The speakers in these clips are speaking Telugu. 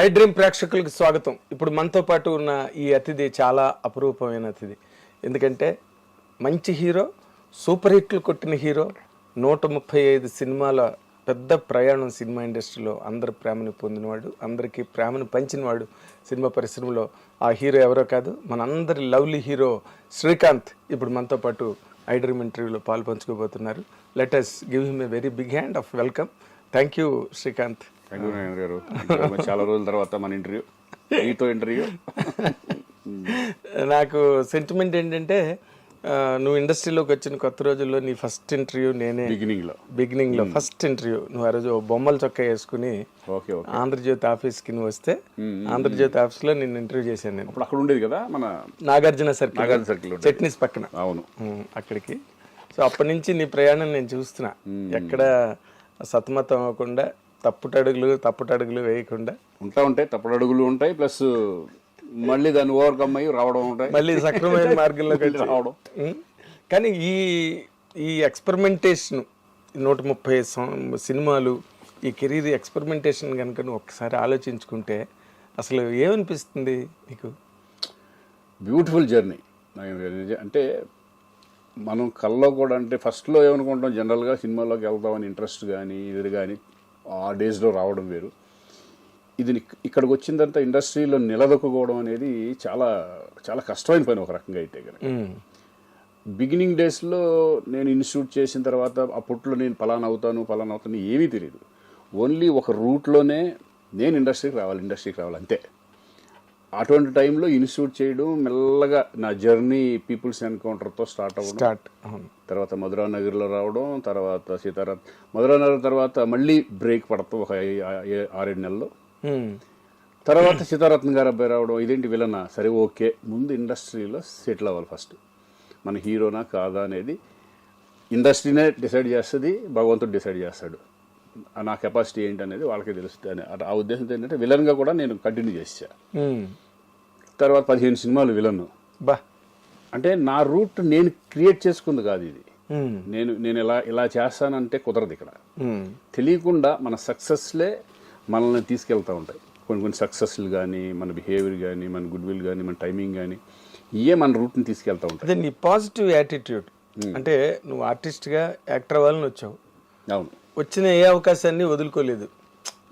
ఐ డ్రీమ్ ప్రేక్షకులకు స్వాగతం. ఇప్పుడు మనతో పాటు ఉన్న ఈ అతిథి చాలా అపురూపమైన అతిథి. ఎందుకంటే మంచి హీరో, సూపర్ హిట్లు కొట్టిన హీరో, 135 సినిమాల పెద్ద ప్రయాణం సినిమా ఇండస్ట్రీలో అందరి ప్రేమను పొందినవాడు, అందరికీ ప్రేమను పంచినవాడు సినిమా పరిశ్రమలో. ఆ హీరో ఎవరో కాదు, మనందరి లవ్లీ హీరో శ్రీకాంత్ ఇప్పుడు మనతో పాటు ఐ డ్రీమ్ ఇంటర్వ్యూలో పాలు పంచుకోబోతున్నారు. Let us give him a very big hand of welcome. Thank you Srikanth. Thank you Nagendra garu. చాలా రోజుల తర్వాత మన ఇంటర్వ్యూ, మీతో ఇంటర్వ్యూ. నాకు సెంటిమెంట్ ఏంటంటే నువ్వు ఇండస్ట్రీలోకి వచ్చిన కొత్త రోజుల్లో నీ ఫస్ట్ ఇంటర్వ్యూ నేనే. బిగినింగ్ లో ఫస్ట్ ఇంటర్వ్యూ నువ్వు ఆ రోజు బొమ్మల చొక్కా వేసుకుని ఆంధ్రజ్యోతి ఆఫీస్కి నువ్వు వస్తే ఆంధ్రజ్యోతి ఆఫీస్ లో నేను ఇంటర్వ్యూ చేశాను. నేను అప్పుడు అక్కడ ఉండేది కదా మన నాగార్జున సర్కిల్ చట్నీస్ పక్కన. అవును, అక్కడికి. సో అప్పటి నుంచి నీ ప్రయాణం నేను చూస్తున్నా. ఎక్కడ సతమతం అవ్వకుండా, తప్పుటడుగులు వేయకుండా ఉంటాయి. తప్పుడడుగులు ఉంటాయి, ప్లస్ మళ్ళీ దాన్ని ఓవర్కమ్ అయ్యి రావడం ఉంటాయి, మళ్ళీ సక్రమైన మార్గంలోకి రావడం. కానీ ఈ ఎక్స్పెరిమెంటేషన్ 130 సినిమాలు, ఈ కెరీర్ ఎక్స్పెరిమెంటేషన్ కనుక నువ్వు ఒక్కసారి ఆలోచించుకుంటే అసలు ఏమనిపిస్తుంది నీకు? Beautiful journey. అంటే మనం కల్లో కూడా, అంటే ఫస్ట్లో ఏమనుకుంటాం, జనరల్గా సినిమాల్లోకి వెళ్తామని ఇంట్రెస్ట్ కానీ ఇది కానీ ఆ డేస్లో రావడం వేరు. ఇది ఇక్కడికి వచ్చిన తర్వాత ఇండస్ట్రీలో నిలదొక్కుకోవడం అనేది చాలా చాలా కష్టమైన పని ఒక రకంగా అయితే కనుక. బిగినింగ్ డేస్లో నేను ఇన్స్టిట్యూట్ చేసిన తర్వాత అప్పట్లో నేను పలానా అవుతాను ఏమీ తెలియదు. ఓన్లీ ఒక రూట్లోనే నేను ఇండస్ట్రీకి రావాలి అంతే. అటువంటి టైంలో ఇన్స్టిట్యూట్ చేయడం, మెల్లగా నా జర్నీ పీపుల్స్ ఎన్కౌంటర్తో స్టార్ట్ అవ్వడం, తర్వాత మధురానగర్లో రావడం, తర్వాత మధురానగర్ తర్వాత మళ్ళీ బ్రేక్ పడతాం ఒక 6-7 నెలల్లో. తర్వాత సీతారత్న గారు అబ్బాయి రావడం, ఇదేంటి విలనా, సరే ఓకే, ముందు ఇండస్ట్రీలో సెటిల్ అవ్వాలి ఫస్ట్. మన హీరోనా కాదా అనేది ఇండస్ట్రీనే డిసైడ్ చేస్తుంది, భగవంతుడు డిసైడ్ చేస్తాడు. నా కెపాసిటీ ఏంటి అనేది వాళ్ళకే తెలుస్తుంది అని ఆ ఉద్దేశంతో ఏంటంటే విలన్గా కూడా నేను కంటిన్యూ చేసా. తర్వాత 15 సినిమాలు విలన్. అంటే నా రూట్ నేను క్రియేట్ చేసుకుంది కాదు ఇది. నేను ఇలా చేస్తానంటే కుదరదు. ఇక్కడ తెలియకుండా మన సక్సెస్లే మనల్ని తీసుకెళ్తూ ఉంటాయి. కొన్ని సక్సెస్లు కానీ, మన బిహేవియర్ కానీ, మన గుడ్ విల్ కానీ, మన టైమింగ్ కానీ, ఇవే మన రూట్ని తీసుకెళ్తూ ఉంటాయి. అదే నీ పాజిటివ్ యాటిట్యూడ్. అంటే నువ్వు ఆర్టిస్ట్గా యాక్టర్ అవ్వాలని వచ్చావు. అవును, వచ్చిన ఏ అవకాశాన్ని వదులుకోలేదు.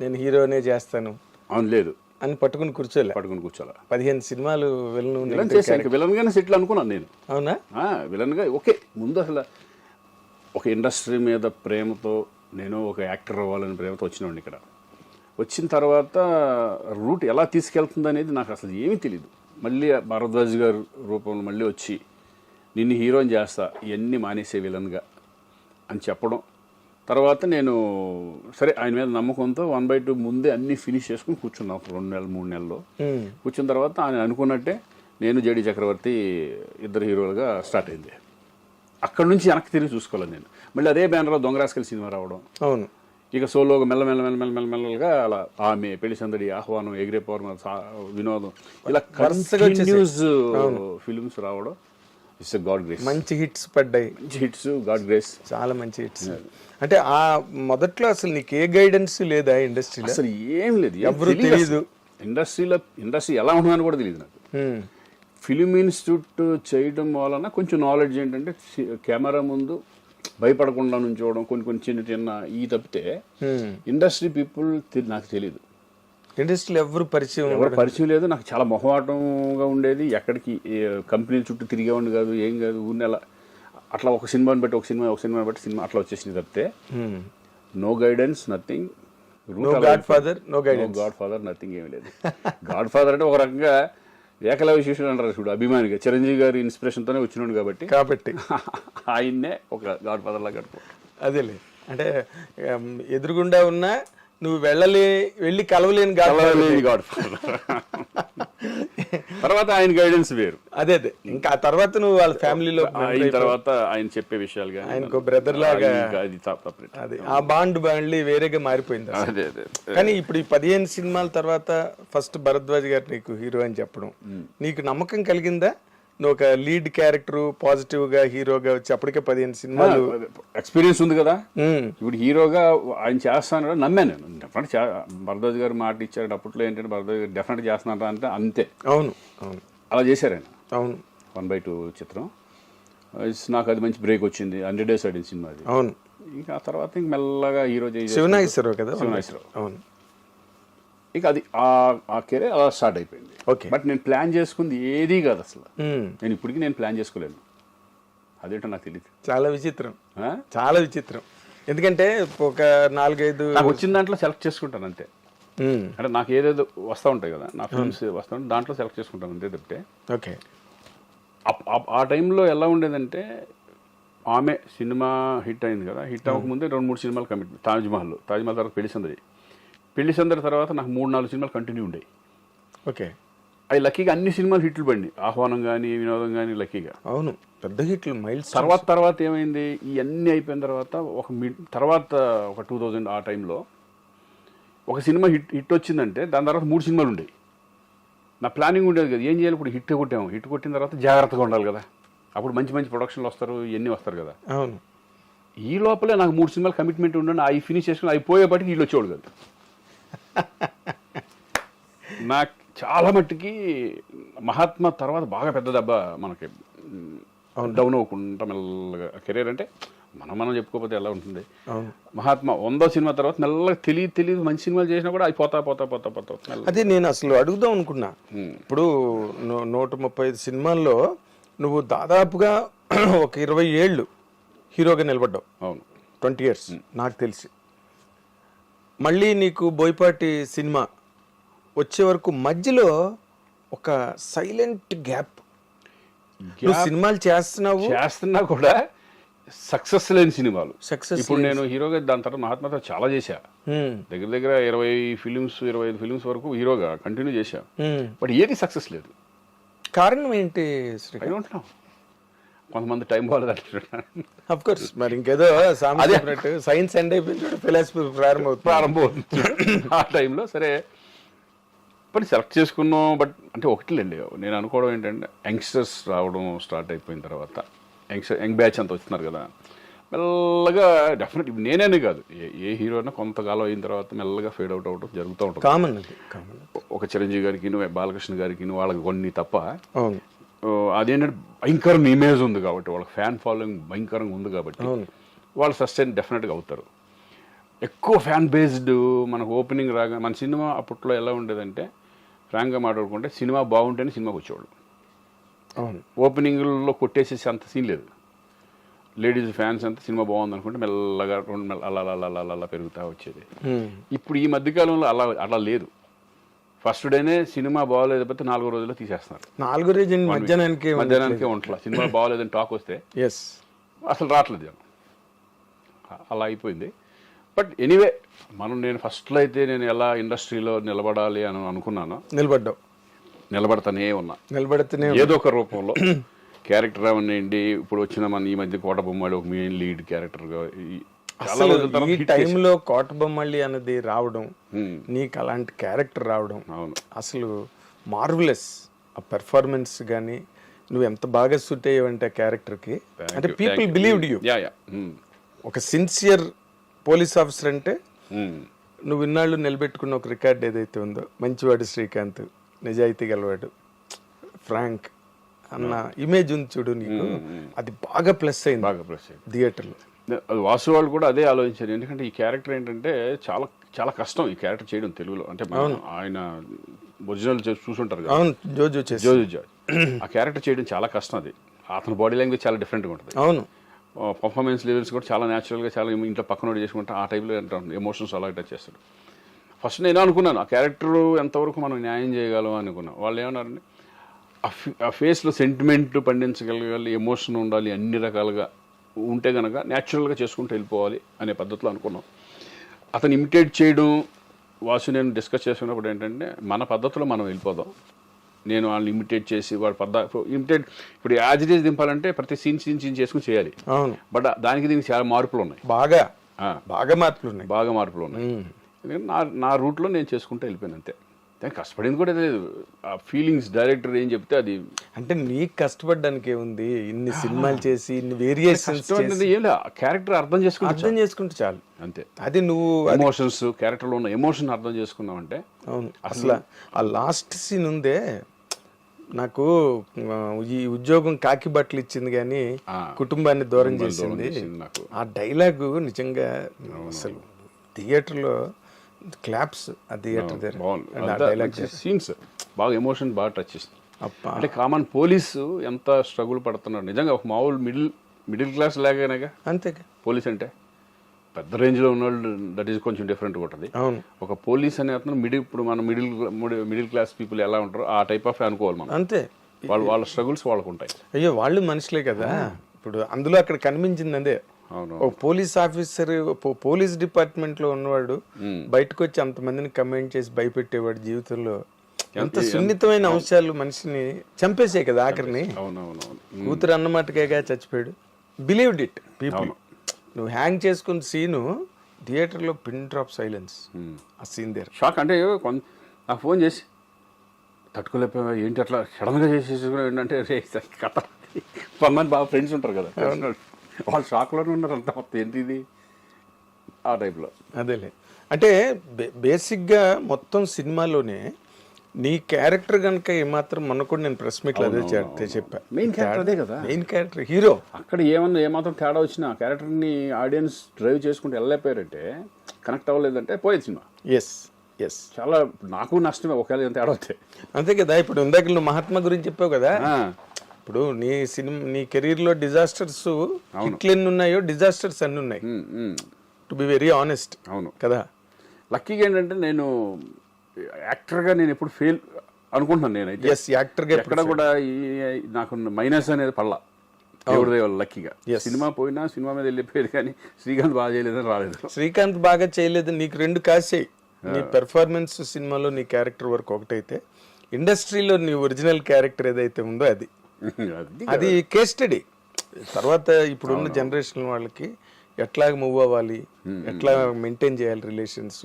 నేను హీరోనే చేస్తాను లేదు అని పట్టుకుని కూర్చోలే. 15 సినిమాలు విలన్గానే సెటిల్ అనుకున్నాను నేను. అవునా? విలన్గా ఓకే. ముందు అసలు ఒక ఇండస్ట్రీ మీద ప్రేమతో, నేను ఒక యాక్టర్ అవ్వాలని ప్రేమతో వచ్చినాడు. ఇక్కడ వచ్చిన తర్వాత రూట్ ఎలా తీసుకెళ్తుంది అనేది నాకు అసలు ఏమీ తెలియదు. మళ్ళీ భరద్వాజ్ గారు రూపంలో మళ్ళీ వచ్చి నిన్ను హీరోని చేస్తా, ఇవన్నీ మానేసే విలన్గా అని చెప్పడం. తర్వాత నేను సరే ఆయన మీద నమ్మకంతో 1/2 ముందే అన్నీ ఫినిష్ చేసుకుని కూర్చున్నాం. 2 నెలలు 3 నెలల్లో కూర్చున్న తర్వాత ఆయన అనుకున్నట్టే నేను జేడి చక్రవర్తి ఇద్దరు హీరోలుగా స్టార్ట్ అయింది. అక్కడ నుంచి వెనక్కి తిరిగి చూసుకోవాలి నేను. మళ్ళీ అదే బ్యానర్లో దొంగరాస్కల్ సినిమా రావడం. అవును. ఇక సోలోగా మెల్లమెల్లగా అలా ఆమె, పెళ్లి సందడి, ఆహ్వానం, ఎగిరే పౌర్ణ, వినోదం, ఇలా కంటిన్యూస్ ఫిల్మ్స్ రావడం. It's God grace. మంచి హిట్స్ పడ్డాయి. గాడ్ గ్రేస్, చాలా మంచి హిట్స్. అంటే ఆ మొదట్లో అసలు నీకు ఏ గైడెన్స్ లేదా ఇండస్ట్రీలో? అసలు ఏం లేదు, ఎవరు తెలియదు. ఇండస్ట్రీ ఎలా ఉంటుందని కూడా తెలియదు నాకు. ఫిలిం ఇన్స్టిట్యూట్ చేయడం వలన కొంచెం నాలెడ్జ్ ఏంటంటే కెమెరా ముందు భయపడకుండా నుంచోవడం, కొన్ని చిన్న ఈ తప్పితే ఇండస్ట్రీ పీపుల్ నాకు తెలియదు. ఇండస్ట్రీలో ఎవరు పరిచయం లేదు. నాకు చాలా మొహమాటంగా ఉండేది. ఎక్కడికి కంపెనీల చుట్టూ తిరిగేవాడిని కాదు, ఏం కాదు. ఊరినెల అట్లా ఒక సినిమాని బట్టి సినిమా అట్లా వచ్చేసింది తప్పితే no guidance, nothing. Godfather nothing, ఏమి లేదు. గాడ్ ఫాదర్ అంటే ఒక రకంగా ఏకలవ్య శిష్యుడు అంటారు చూడు, అభిమానిగా చిరంజీవి గారి ఇన్స్పిరేషన్తోనే వచ్చినాడు కాబట్టి ఆయన్నే ఒక గాడ్ ఫాదర్ లాగా గడుపు. అదేలే, అంటే ఎదురుగుండా ఉన్నా నువ్వు వెళ్ళి కలవలేని గాడ్ ఫాదర్. తర్వాత ఆయన గైడెన్స్ వేరు. అదే ఇంకా ఆ తర్వాత నువ్వు వాళ్ళ ఫ్యామిలీలో అయిన తర్వాత ఆయన చెప్పే విషయాలు కానీ ఆయనకు బ్రదర్ లాగా అది ఆ బాండ్ వేరేగా మారిపోయింది. కానీ ఇప్పుడు ఈ 15 సినిమాల తర్వాత ఫస్ట్ భరద్వాజ్ గారు నీకు హీరో అని చెప్పడం నీకు నమ్మకం కలిగిందా? నువ్వు ఒక లీడ్ క్యారెక్టర్ పాజిటివ్ గా హీరోగా వచ్చి అప్పటికే 15 సినిమాలు. ఎక్స్పీరియన్స్ ఉంది కదా. ఉమ్, ఇప్పుడు హీరోగా ఆయన చేస్తాను కదా నమ్మాను నేను. డెఫినెట్ భరద్వాజ్ గారు మాట ఇచ్చారు అప్పట్లో ఏంటంటే భరద్వాజ్ గారు డెఫినెట్ చేస్తున్నారా అంటే అంతే. అవును అవును అలా చేశారు ఆయన. అవును 1/2 చిత్రం. నాకు అది మంచి బ్రేక్ వచ్చింది. 100 Days ఆడిన సినిమా అది. అవును. ఇంకా ఆ తర్వాత ఇంక మెల్లగా హీరో శివనాగేశ్వరరావు కదా. శివనాగేశ్వరరావు. అవును. ఇక అది ఆ కెరీర్ అలా స్టార్ట్ అయిపోయింది. ఓకే. బట్ నేను ప్లాన్ చేసుకుంది ఏదీ కాదు అసలు. ఉమ్, నేను ఇప్పటికీ నేను ప్లాన్ చేసుకోలేను. అదేంటో నాకు తెలియదు. చాలా విచిత్రం, చాలా విచిత్రం. ఎందుకంటే ఒక 4-5 నాకు వచ్చిన దాంట్లో సెలెక్ట్ చేసుకుంటాను అంతే. అంటే నాకు ఏదేదో వస్తూ ఉంటాయి కదా, నా ఫిల్మ్స్ వస్తూ ఉంటాయి, దాంట్లో సెలెక్ట్ చేసుకుంటాను అంతే తప్పితే. ఓకే. ఆ టైంలో ఎలా ఉండేదంటే ఆమె సినిమా హిట్ అయింది కదా, హిట్ అవ్వకముందే 2-3 సినిమాలు కమిట్. తాజ్మహల్ తర్వాత పెళ్లి సందడి తర్వాత నాకు 3-4 సినిమాలు కంటిన్యూ ఉండేవి. ఓకే. అవి లక్కీగా అన్ని సినిమాలు హిట్లు పడినాయి. ఆహ్వానం కానీ వినోదం కానీ లక్కీగా. అవును, పెద్ద హిట్లు మైల్స్. తర్వాత ఏమైంది, ఇవన్నీ అయిపోయిన తర్వాత ఒక 2000 ఆ టైంలో ఒక సినిమా హిట్ వచ్చిందంటే దాని తర్వాత 3 సినిమాలు ఉండేవి. నా ప్లానింగ్ ఉండేది కదా, ఏం చేయాలి ఇప్పుడు హిట్ కొట్టాము, హిట్ కొట్టిన తర్వాత జాగ్రత్తగా ఉండాలి కదా, అప్పుడు మంచి మంచి ప్రొడక్షన్లు వస్తారు, ఇవన్నీ వస్తారు కదా. అవును. ఈ లోపలే నాకు 3 సినిమాలు కమిట్మెంట్ ఉండండి, అవి ఫినిష్ చేసుకుని అయిపోయేపాటికి వీళ్ళు వచ్చేవాడు కదా. నాకు చాలా మట్టుకి మహాత్మా తర్వాత బాగా పెద్ద దెబ్బ మనకి డౌన్ అవ్వకుండా మెల్లగా కెరీర్ అంటే మనం చెప్పుకోకపోతే ఎలా ఉంటుంది. మహాత్మా 100వ సినిమా తర్వాత మెల్లగా తెలియదు మంచి సినిమాలు చేసినా కూడా అవి పోతా. అదే నేను అసలు అడుగుదాం అనుకున్నా. ఇప్పుడు 135 సినిమాల్లో నువ్వు దాదాపుగా ఒక 20 ఏళ్ళు హీరోగా నిలబడ్డావు. అవును, 20 years నాకు తెలిసి. మళ్ళీ నీకు బోయపాటి సినిమా వచ్చే వరకు మధ్యలో ఒక సైలెంట్ గ్యాప్. నువ్వు సినిమాలు చేస్తున్నా కూడా సక్సెస్ లేని సినిమాలు. సక్సెస్. ఇప్పుడు నేను హీరోగా దాని తర్వాత మహాత్మాతో చాలా చేశా. దగ్గర 25 ఫిలిమ్స్ వరకు హీరోగా కంటిన్యూ చేశా. బట్ ఏది సక్సెస్ లేదు. కారణం ఏంటి? I don't know. కొంతమంది టైం బాగాలేదు అంటున్నారు. అఫ్ కోర్స్, మరి ఇంకేదో సైన్స్ ఎండ్ అయిపోయింది, ఫిలాసఫీ ప్రారంభమవుతుంది ఆ టైంలో. సరే బట్ సెలెక్ట్ చేసుకున్నాం. బట్ అంటే ఒకటిలేండి, నేను అనుకోవడం ఏంటంటే యంగ్స్టర్స్ రావడం స్టార్ట్ అయిపోయిన తర్వాత యంగ్ బ్యాచ్ అంతా వస్తున్నారు కదా, మెల్లగా డెఫినెట్ నేనే కాదు ఏ హీరో అయినా కొంతకాలం అయిన తర్వాత మెల్లగా ఫేడ్ అవుట్ అవ్వడం జరుగుతూ ఉంటుంది. కామన్. ఒక చిరంజీవి గారికి బాలకృష్ణ గారికి వాళ్ళకి కొన్ని తప్ప అదేంటంటే భయంకరంగా ఇమేజ్ ఉంది కాబట్టి, వాళ్ళకి ఫ్యాన్ ఫాలోయింగ్ భయంకరంగా ఉంది కాబట్టి వాళ్ళు సస్టైన్ డెఫినెట్గా అవుతారు. ఎక్కువ ఫ్యాన్ బేస్డ్ మనకు ఓపెనింగ్ రాగా మన సినిమా అప్పట్లో ఎలా ఉండేదంటే ఫ్రాంక్గా మాట్లాడుకుంటే సినిమా బాగుంటేనే సినిమాకి వచ్చేవాళ్ళు. ఓపెనింగ్లో కొట్టేసేసి అంత సీన్ లేదు. లేడీస్ ఫ్యాన్స్ అంతా సినిమా బాగుంది అనుకుంటే మెల్లగా అలా పెరుగుతూ వచ్చేది. ఇప్పుడు ఈ మధ్యకాలంలో అలా లేదు. ఫస్ట్ డేనే సినిమా బాగోలేకపోతే 4వ రోజుల్లో తీసేస్తున్నారు. 4వ రోజు మధ్యాహ్నానికే ఉంటలా. సినిమా బాగోలేదని టాక్ వస్తే అసలు రావట్లేదు జనం. అలా అయిపోయింది. బట్ ఎనీవే నేను ఫస్ట్లో అయితే నేను ఎలా ఇండస్ట్రీలో నిలబడాలి అని అనుకున్నాను. నిలబడతానే ఉన్నా. ఏదో ఒక రూపంలో క్యారెక్టర్ అవనండి. ఇప్పుడు వచ్చిన మన ఈ మధ్య కోటబొమ్మాళి ఒక మెయిన్ లీడ్ క్యారెక్టర్గా ఈ టైంలో కోటబొమ్మాళి అన్నది రావడం, నీకు అలాంటి క్యారెక్టర్ రావడం అసలు మార్వెలస్. ఆ పెర్ఫార్మెన్స్ కానీ నువ్వు ఎంత బాగా సూట్ అయ్యావంటే ఆ క్యారెక్టర్కి, అంటే పీపుల్ బిలీవ్డ్ యూ. ఒక సిన్సియర్ పోలీస్ ఆఫీసర్ అంటే నువ్వు ఇన్నాళ్ళు నిలబెట్టుకున్న ఒక రికార్డ్ ఏదైతే ఉందో, మంచివాడు శ్రీకాంత్, నిజాయితీ గలవాడు, ఫ్రాంక్ అన్న ఇమేజ్ ఉంది చూడు నీకు, అది బాగా ప్లస్ అయింది థియేటర్లో. అది వాసు వాళ్ళు కూడా అదే ఆలోచించారు. ఎందుకంటే ఈ క్యారెక్టర్ ఏంటంటే చాలా చాలా కష్టం ఈ క్యారెక్టర్ చేయడం తెలుగులో. అంటే ఆయన ఒరిజినల్ చూసుంటారు కదా, జోజు జార్జ్. ఆ క్యారెక్టర్ చేయడం చాలా కష్టం. అది అతని బాడీ లాంగ్వేజ్ చాలా డిఫరెంట్గా ఉంటుంది. అవును, పర్ఫార్మెన్స్ లెవెల్స్ కూడా చాలా న్యాచురల్గా, చాలా ఇంట్లో పక్కన చేసుకుంటే ఆ టైప్లో ఎమోషన్స్ అలా టచ్ చేస్తాడు. ఫస్ట్ నేను అనుకున్నాను ఆ క్యారెక్టర్ ఎంతవరకు మనం న్యాయం చేయగలం అనుకున్నాను. వాళ్ళు ఏమన్నారంటే ఆ ఫేస్లో సెంటిమెంట్ పండించగలగాలి, ఎమోషన్ ఉండాలి, అన్ని రకాలుగా ఉంటే కనుక న్యాచురల్గా చేసుకుంటూ వెళ్ళిపోవాలి అనే పద్ధతిలో అనుకున్నాం. అతను ఇమిటేట్ చేయడం వాసు నేను డిస్కస్ చేసుకున్నప్పుడు ఏంటంటే మన పద్ధతిలో మనం వెళ్ళిపోదాం. నేను వాళ్ళని ఇమిటేట్ చేసి వాడు ఇమిటేట్ ఇప్పుడు యాజ్ ఇట్ ఈజ్ దింపాలంటే ప్రతి సీన్ చేసుకుని చేయాలి. బట్ దీనికి చాలా మార్పులు ఉన్నాయి, బాగా మార్పులు ఉన్నాయి. ఎందుకంటే నా రూట్లో నేను చేసుకుంటూ వెళ్ళిపోయాను అంతే. దానికి కష్టపడింది కూడా లేదు. ఆ ఫీలింగ్స్ డైరెక్టర్ ఏం చెప్తే అది అంటే నీకు కష్టపడడానికి ఏముంది, ఇన్ని సినిమాలు చేసి ఇన్ని వేరియేషన్స్ ఏం లేదు, క్యారెక్టర్ అర్థం చేసుకుంటే అర్థం చేసుకుంటే చాలు. అంతే. అది నువ్వు ఎమోషన్స్, క్యారెక్టర్లో ఉన్న ఎమోషన్ అర్థం చేసుకున్నావంటే. అవును. అసలు ఆ లాస్ట్ సీన్ ఉందే, నాకు ఈ ఉద్యోగం కాకి బట్టలు ఇచ్చింది కానీ కుటుంబాన్ని దూరం చేసింది. నాకు ఆ డైలాగు నిజంగా అసలు థియేటర్లో క్లాప్స్, ఆ థియేటర్ దగ్గర సీన్స్ బాగా ఎమోషన్ బాగా టచ్ చేస్తుంది. అంటే కామన్ పోలీసు ఎంత స్ట్రగుల్ పడుతున్నాడు నిజంగా. ఒక మామూలు మిడిల్ క్లాస్ లాగానేగా అంతేగా పోలీస్ అంటే. పెద్ద రేంజ్లో ఉన్నవాళ్ళు దట్ ఈస్ కొంచెం డిఫరెంట్గా ఉంటుంది. అవును. ఒక పోలీస్ అనే అతను ఇప్పుడు మనం మిడిల్ క్లాస్ పీపుల్ ఎలా ఉంటారో ఆ టైప్ ఆఫ్ అనుకోవాలి మనం. అంతే. వాళ్ళ స్ట్రగుల్స్ వాళ్ళకు ఉంటాయి. అయ్యో వాళ్ళు మనుషులే కదా. ఇప్పుడు అందులో అక్కడ కనిపించింది అదే, ఒక పోలీస్ ఆఫీసర్ పోలీస్ డిపార్ట్మెంట్ లో ఉన్నవాడు బయటకు వచ్చి అంతమందిని కమెంట్ చేసి భయపెట్టేవాడు. జీవితంలో ఎంత సున్నితమైన అంశాలు మనిషిని చంపేసే కదా ఆఖరిని. కూతురు అన్నమాటకేగా చచ్చిపోయాడు. Believed it people. నువ్వు హ్యాంగ్ చేసుకున్న సీను థియేటర్లో పిన్ డ్రాప్ సైలెన్స్. ఆ సీన్ దేర్ షాక్. అంటే నాకు ఫోన్ చేసి తట్టుకోలేకపోయా ఏంటి అట్లా సడన్గా చేసేసుకున్నా ఏంటంటే కథ. కొంతమంది బాగా ఫ్రెండ్స్ ఉంటారు కదా, వాళ్ళు షాక్లోనే ఉన్నారు అంతా. మొత్తం ఏంటి ఇది ఆ టైప్లో. అదేలే. అంటే బేసిక్గా మొత్తం సినిమాలోనే నీ క్యారెక్టర్ కనుక ఏమాత్రం మొన్న కూడా నేను ప్రెస్ మీట్లో అదే చెప్పా, మెయిన్ క్యారెక్టర్ అదే కదా, మెయిన్ క్యారెక్టర్ హీరో. అక్కడ ఏమాత్రం తేడా వచ్చినా క్యారెక్టర్ని ఆడియన్స్ డ్రైవ్ చేసుకుంటూ వెళ్ళలేకపోయారంటే, కనెక్ట్ అవ్వలేదంటే పోయేది సినిమా. Yes yes. చాలా నాకు నష్టమే ఒకవేళ ఎంత తేడా వస్తే. అంతే కదా. ఇప్పుడు ఇందాక నువ్వు మహాత్మా గురించి చెప్పావు కదా, ఇప్పుడు నీ కెరీర్లో డిజాస్టర్స్ హిట్లు ఎన్ని ఉన్నాయో డిజాస్టర్స్ అన్ని ఉన్నాయి. To be very honest. అవును కదా. లక్కీగా ఏంటంటే నేను యాక్టర్గా నేను ఎప్పుడు ఫెయిల్ అనుకుంటున్నాను. నేనైతే యాక్టర్గా ఎక్కడ కూడా నాకు మైనస్ అనేది పడలా దేవుడి దయ వల్ల. లక్కీగా సినిమా పోయినా సినిమా మీద వెళ్ళిపోయేది, కానీ శ్రీకాంత్ బాగా చేయలేదని రాలేదు. శ్రీకాంత్ బాగా చేయలేదు, నీకు 2 కాసాయి. నీ పెర్ఫార్మెన్స్ సినిమాలో నీ క్యారెక్టర్ వరకు ఒకటైతే, ఇండస్ట్రీలో నీ ఒరిజినల్ క్యారెక్టర్ ఏదైతే ఉందో అది కేస్ స్టడీ. తర్వాత ఇప్పుడున్న జనరేషన్ వాళ్ళకి ఎట్లా మూవ్ అవ్వాలి, ఎట్లా మెయింటైన్ చేయాలి రిలేషన్స్,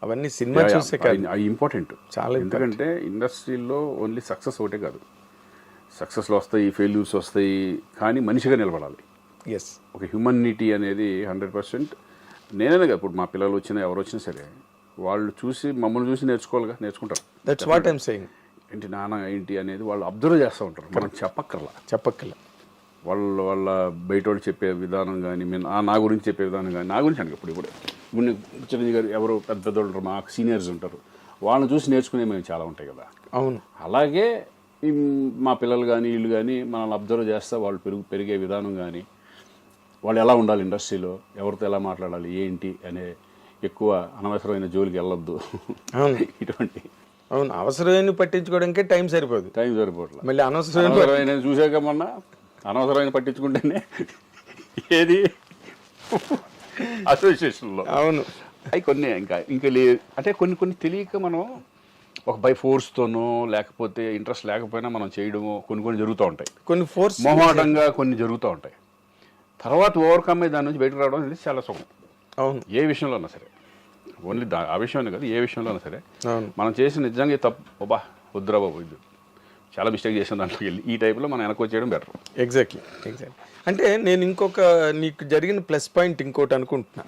అవన్నీ సినిమా చూసే కాదు, ఇంపార్టెంట్ చాలా. ఎందుకంటే ఇండస్ట్రీలో ఓన్లీ సక్సెస్ ఒకటే కాదు, సక్సెస్లు వస్తాయి, ఫెయిల్యూర్స్ వస్తాయి, కానీ మనిషిగా నిలబడాలి. ఎస్. ఒక హ్యూమనిటీ అనేది 100%. నేనే కదా, ఇప్పుడు మా పిల్లలు వచ్చినా ఎవరు వచ్చినా సరే వాళ్ళు చూసి మమ్మల్ని చూసి నేర్చుకుంటారు. That's what I'm saying. ఏంటి నాన్న ఏంటి అనేది వాళ్ళు అబ్జర్వ్ చేస్తూ ఉంటారు, మనం చెప్పక్కర్లా. వాళ్ళ బయట వాళ్ళు చెప్పే విధానం కానీ, నా గురించి చెప్పే విధానం కానీ, నా గురించి అంటే ఇప్పుడు చిరంజీవి గారు ఎవరు పెద్ద ఉంటారు, మాకు సీనియర్స్ ఉంటారు, వాళ్ళని చూసి నేర్చుకునే మేము చాలా ఉంటాయి కదా. అవును. అలాగే మా పిల్లలు కానీ వీళ్ళు కానీ మనల్ని అబ్జర్వ్ చేస్తే వాళ్ళు పెరిగే విధానం కానీ, వాళ్ళు ఎలా ఉండాలి ఇండస్ట్రీలో, ఎవరితో ఎలా మాట్లాడాలి ఏంటి అనే, ఎక్కువ అనవసరమైన జోలికి వెళ్ళొద్దు ఇటువంటి. అవును. అవసరమైన పట్టించుకోవడానికే టైం సరిపోదు. మళ్ళీ అనవసరమైన చూసాక మొన్న అనవసరమైన పట్టించుకుంటేనే ఏది అసోసియేషన్లో. అవును. అవి కొన్ని ఇంకా లేదు అంటే కొన్ని తెలియక మనం ఒక బై ఫోర్స్తోనో లేకపోతే ఇంట్రెస్ట్ లేకపోయినా మనం చేయడమో కొన్ని జరుగుతూ ఉంటాయి. కొన్ని ఫోర్స్ మొహమాటంగా కొన్ని జరుగుతూ ఉంటాయి. తర్వాత ఓవర్కమ్ అయ్యి దాని నుంచి బయటకు రావడం అనేది చాలా సుఖం. అవును. ఏ విషయంలో ఉన్నా సరే, ఓన్లీ ఆ విషయంలో కాదు, ఏ విషయంలో అయినా సరే మనం చేసి నిజంగా తప్పు వద్దురా బాబు, ఇది చాలా మిస్టేక్ చేసిన దాంట్లోకి వెళ్ళి ఈ టైప్లో మనం వెనక్కి వచ్చేయడం బెటర్. ఎగ్జాక్ట్లీ. అంటే నేను నీకు జరిగిన ప్లస్ పాయింట్ ఇంకోటి అనుకుంటున్నా.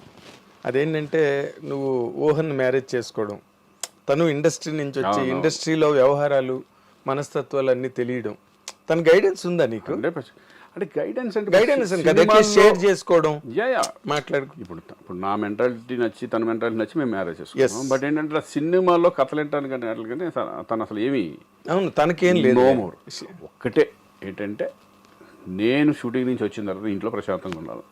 అదేంటంటే నువ్వు ఊహన్ మ్యారేజ్ చేసుకోవడం, తను ఇండస్ట్రీ నుంచి వచ్చి ఇండస్ట్రీలో వ్యవహారాలు మనస్తత్వాలు అన్నీ తెలియడం, తన గైడెన్స్ ఉందా నీకు? అంటే గైడెన్స్ షేర్ చేసుకోవడం, మాట్లాడు. ఇప్పుడు నా మెంటాలిటీ నచ్చి తన మెంటాలిటీ నచ్చి మేము మ్యారేజ్ చేసుకున్నాం. బట్ ఏంటంటే సినిమాలో కథలు ఏంటానికంటే తను అసలు ఏమి, అవును, తనకేం లేదు. ఒక్కటే ఏంటంటే నేను షూటింగ్ నుంచి వచ్చిన తర్వాత ఇంట్లో ప్రశాంతంగా ఉండాలి.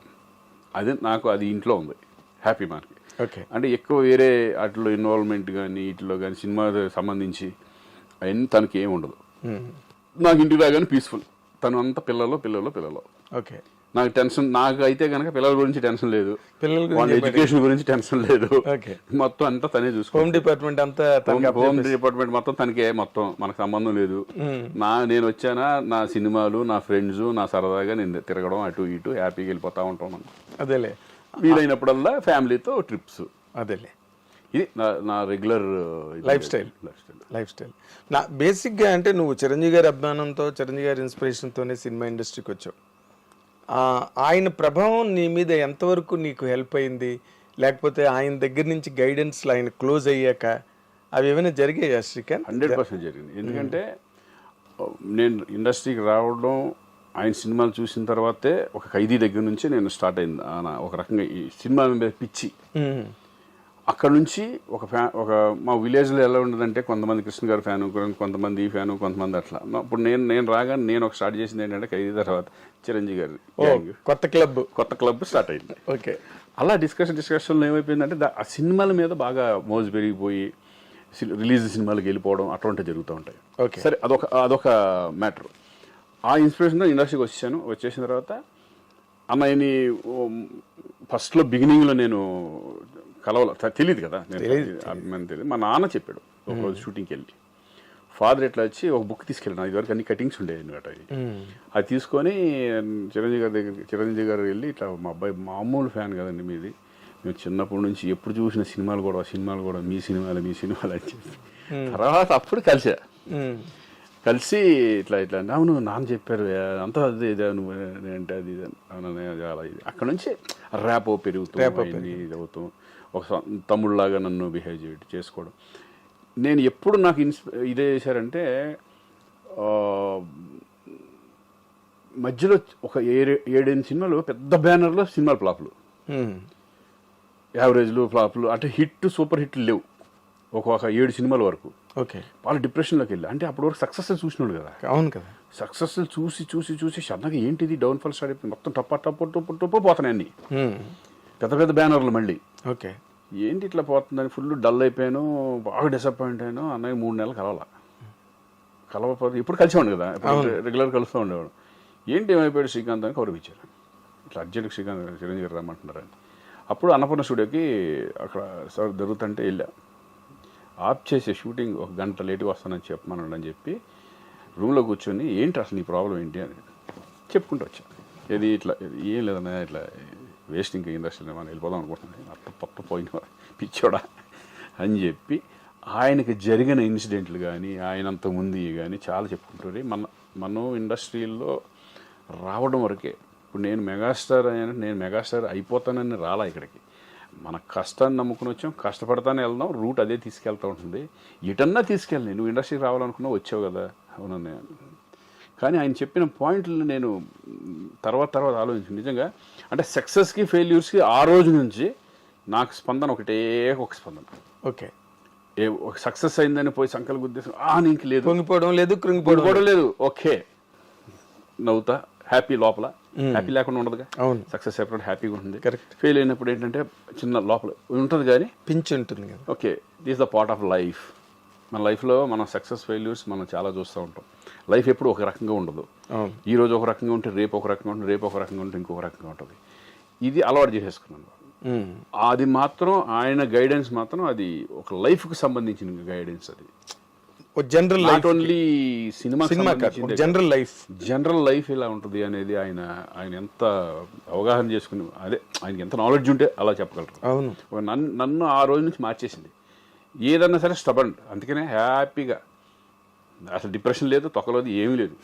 అది ఇంట్లో ఉంది హ్యాపీ మనకి. అంటే ఎక్కువ వేరే వాటిలో ఇన్వాల్వ్మెంట్ కానీ వీటిలో కానీ సినిమా సంబంధించి అవన్నీ తనకి ఏమి ఉండదు. నాకు ఇంటికి రాగానే పీస్ఫుల్. తను అంతా పిల్లలు. ఓకే. నాకు టెన్షన్, నాకు అయితే కనుక పిల్లల గురించి టెన్షన్ లేదు, వాళ్ళ ఎడ్యుకేషన్ గురించి టెన్షన్ లేదు, మొత్తం అంతా తనే చూసుకో. హోమ్ డిపార్ట్మెంట్ మొత్తం తనకే, మొత్తం మనకు సంబంధం లేదు. నేను వచ్చానా నా సినిమాలు, నా ఫ్రెండ్స్, నా సరదాగా నేను తిరగడం అటు ఇటు హ్యాపీగా వెళ్ళిపోతా ఉంటాం. అదేలే. వీలైనప్పుడల్లా ఫ్యామిలీతో ట్రిప్స్. అదేలే. ఇది నా రెగ్యులర్ లైఫ్ స్టైల్ నా బేసిక్గా అంటే నువ్వు చిరంజీవి గారి అభిమానంతో చిరంజీవి గారి ఇన్స్పిరేషన్తోనే సినిమా ఇండస్ట్రీకి వచ్చావు. ఆయన ప్రభావం నీ మీద ఎంతవరకు నీకు హెల్ప్ అయింది, లేకపోతే ఆయన దగ్గర నుంచి గైడెన్స్లో ఆయన క్లోజ్ అయ్యాక అవి ఏమైనా జరిగాయా శ్రీకాంత్? 100% జరిగింది. ఎందుకంటే నేను ఇండస్ట్రీకి రావడం ఆయన సినిమాలు చూసిన తర్వాతే ఒక ఖైదీ దగ్గర నుంచి నేను స్టార్ట్ అయింది ఒక రకంగా ఈ సినిమా మీద పిచ్చి. అక్కడ నుంచి ఒక మా విలేజ్లో ఎలా ఉండదంటే కొంతమంది కృష్ణ గారి ఫ్యాను, కొంతమంది ఈ ఫ్యాను, కొంతమంది అట్లా. అప్పుడు నేను రాగానే నేను ఒక స్టార్ట్ చేసింది ఏంటంటే ఖైదీ తర్వాత చిరంజీవి గారి కొత్త క్లబ్ స్టార్ట్ అయింది. ఓకే, అలా డిస్కషన్లో ఏమైపోయిందంటే ఆ సినిమాల మీద బాగా మోజు పెరిగిపోయి రిలీజ్ సినిమాలకు వెళ్ళిపోవడం అటువంటివి జరుగుతూ ఉంటాయి. సరే, అదొక మ్యాటర్. ఆ ఇన్స్పిరేషన్తో ఇండస్ట్రీకి వచ్చేసిన తర్వాత అన్నయ్యని ఫస్ట్లో బిగినింగ్లో నేను తెలియదు కదా, తెలియదు. మా నాన్న చెప్పాడు ఒకరోజు షూటింగ్కి వెళ్ళి, ఫాదర్ ఎట్లా వచ్చి ఒక బుక్ తీసుకెళ్ళాను. ఇదివరకు అన్ని కటింగ్స్ ఉండేవి అనమాట. అది తీసుకొని చిరంజీవి గారు వెళ్ళి ఇట్లా మా అబ్బాయి మామూలు ఫ్యాన్ కదండి మీది, మేము చిన్నప్పటి నుంచి ఎప్పుడు చూసిన సినిమాలు కూడా మీ సినిమాలు అని చెప్పి తర్వాత అప్పుడు కలిసి ఇట్లా అవును నాన్న చెప్పారు అంతా అదే నువ్వు అంటే అది చాలా ఇది. అక్కడ నుంచి ర్యాప్ ఇది అవుతాం, ఒక తమ్ముళ్ళలాగా నన్ను బిహేవ్ చేసుకోవడం. నేను ఎప్పుడు నాకు ఇదే చేశారంటే మధ్యలో ఒక 7-8 సినిమాలు పెద్ద బ్యానర్లో సినిమాలు ఫ్లాప్లు, యావరేజ్లు ఫ్లాప్లు, అంటే సూపర్ హిట్లు లేవు. ఒక 7 సినిమాల వరకు. ఓకే, వాళ్ళు డిప్రెషన్లోకి వెళ్ళి, అంటే అప్పటి వరకు సక్సెస్ చూసినాడు కదా. అవును కదా, సక్సెస్ చూసి సడన్గా ఏంటిది డౌన్ఫాల్ స్టార్ట్ అయిపోయింది. మొత్తం టప్పు పోతున్నాయి అన్ని పెద్ద బ్యానర్లు మళ్ళీ. ఓకే, ఏంటి ఇట్లా పోతుందని ఫుల్ డల్ అయిపోయాను, బాగా డిసప్పాయింట్ అయ్యాను. అన్నయ్య 3 నెలలు కలవపోతే ఇప్పుడు కలిసేవాడు కదా, రెగ్యులర్ కలుస్తూ ఉండేవాడు. ఏంటి ఏమైపోయాడు శ్రీకాంత్ అని కౌరవ్ ఇచ్చారు. ఇట్లా అర్జెంట్గా శ్రీకాంత్ చిరంజీవి గారు రమ్మంటున్నారని. అప్పుడు అన్నపూర్ణ స్టూడియోకి అక్కడ సార్ జరుగుతుంటే వెళ్ళా. ఆఫ్ చేసే షూటింగ్ 1 గంట లేట్గా వస్తానని చెప్పమన్నాడు అని చెప్పి రూమ్లో కూర్చొని ఏంటి అసలు నీ ప్రాబ్లం ఏంటి అని చెప్పుకుంటూ వచ్చాను. ఏది ఇట్లా ఏం లేదన్నా ఇట్లా వేస్ట్ ఇంకా ఇండస్ట్రీలో మనం వెళ్ళిపోదాం అనుకుంటున్నాను, అత్త పోయిన పిచ్చోడా అని చెప్పి ఆయనకి జరిగిన ఇన్సిడెంట్లు కానీ ఆయనంత ముందు కానీ చాలా చెప్పుకుంటారు. మనం ఇండస్ట్రీలో రావడం వరకే. ఇప్పుడు నేను మెగాస్టార్ అయిపోతానని రాలా ఇక్కడికి. మన కష్టాన్ని నమ్ముకుని వచ్చాం, కష్టపడతానే వెళ్దాం, రూట్ అదే తీసుకెళ్తూ ఉంటుంది. ఎటన్నా తీసుకెళ్ళి నువ్వు ఇండస్ట్రీకి రావాలనుకున్నావు, వచ్చావు కదా. అవునన్నా, కానీ ఆయన చెప్పిన పాయింట్లు నేను తర్వాత ఆలోచించాను. నిజంగా అంటే సక్సెస్కి ఫెయిల్యూర్స్కి ఆ రోజు నుంచి నాకు స్పందన ఒక స్పందన. ఓకే, ఒక సక్సెస్ అయిందని పోయి సంకల్ప ఉద్దేశం నీకు లేదు, కృంగిపోవడం లేదు. ఓకే, నవ్వుతా, హ్యాపీ లోపల. హ్యాపీ లేకుండా ఉండదుగా. సక్సెస్ అయినప్పుడు హ్యాపీగా ఉంటుంది, ఫెయిల్ అయినప్పుడు ఏంటంటే చిన్న లోపల ఉంటుంది కానీ పింఛ్ ఉంటుంది కదా. Okay, this the part of life. మన లైఫ్లో మనం సక్సెస్ ఫెయిల్యూర్స్ మనం చాలా చూస్తూ ఉంటాం. లైఫ్ ఎప్పుడు ఒక రకంగా ఉండదు. ఈ రోజు ఒక రకంగా ఉంటే రేపు ఒక రకంగా ఉంటుంది, రేపు ఒక రకంగా ఉంటే ఇంకొక రకంగా ఉంటుంది. ఇది అలవాటు చేసేసుకున్నాను. అది మాత్రం ఆయన గైడెన్స్ మాత్రం అది ఒక లైఫ్కి సంబంధించిన గైడెన్స్. అది general not only cinema general life ఇలా ఉంటుంది అనేది ఆయన ఎంత అవగాహన చేసుకుని, అదే ఆయనకి ఎంత నాలెడ్జ్ ఉంటే అలా చెప్పగలరు. అవును, నన్ను ఆ రోజు నుంచి మార్చేసింది. ఏదన్నా సరే స్టబన్, అందుకనే హ్యాపీగా అసలు డిప్రెషన్ లేదు, తొక్కలేదు, ఏమీ లేదు.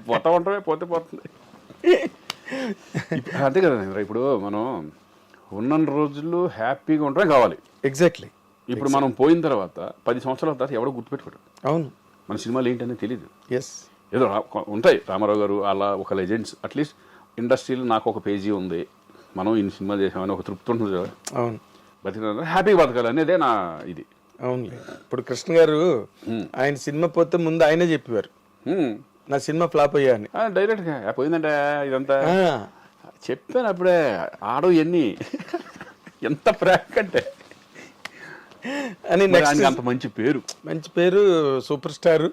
పోతా ఉంటామే, పోతుంది. అంతే కదా. ఇప్పుడు మనం ఉన్న రోజులు హ్యాపీగా ఉండటమే కావాలి. ఎగ్జాక్ట్లీ. ఇప్పుడు మనం పోయిన తర్వాత 10 సంవత్సరాల తర్వాత ఎవడో గుర్తుపెట్టుకోడు. అవును, మన సినిమాలు ఏంటనేది తెలియదు. ఎస్, ఏదో ఉంటాయి, రామారావు గారు అలా ఒక లెజెండ్స్. అట్లీస్ట్ ఇండస్ట్రీలో నాకు ఒక పేజీ ఉంది, మనం ఇన్ని సినిమాలు చేసామని ఒక తృప్తి ఉంటుంది కదా. అవును, బతిక హ్యాపీ బతకాలి అనేదే నా ఇది. అవును, ఇప్పుడు కృష్ణ గారు ఆయన సినిమా పోతే ముందు ఆయనే చెప్పేవారు నా సినిమా ఫ్లాప్ అయ్యా అని. డైరెక్ట్గా పోయిందంటే ఇదంతా చెప్పాను అప్పుడే. ఎన్ని ఎంత ప్రాంక్ అంటే అని అంత మంచి పేరు, సూపర్ స్టార్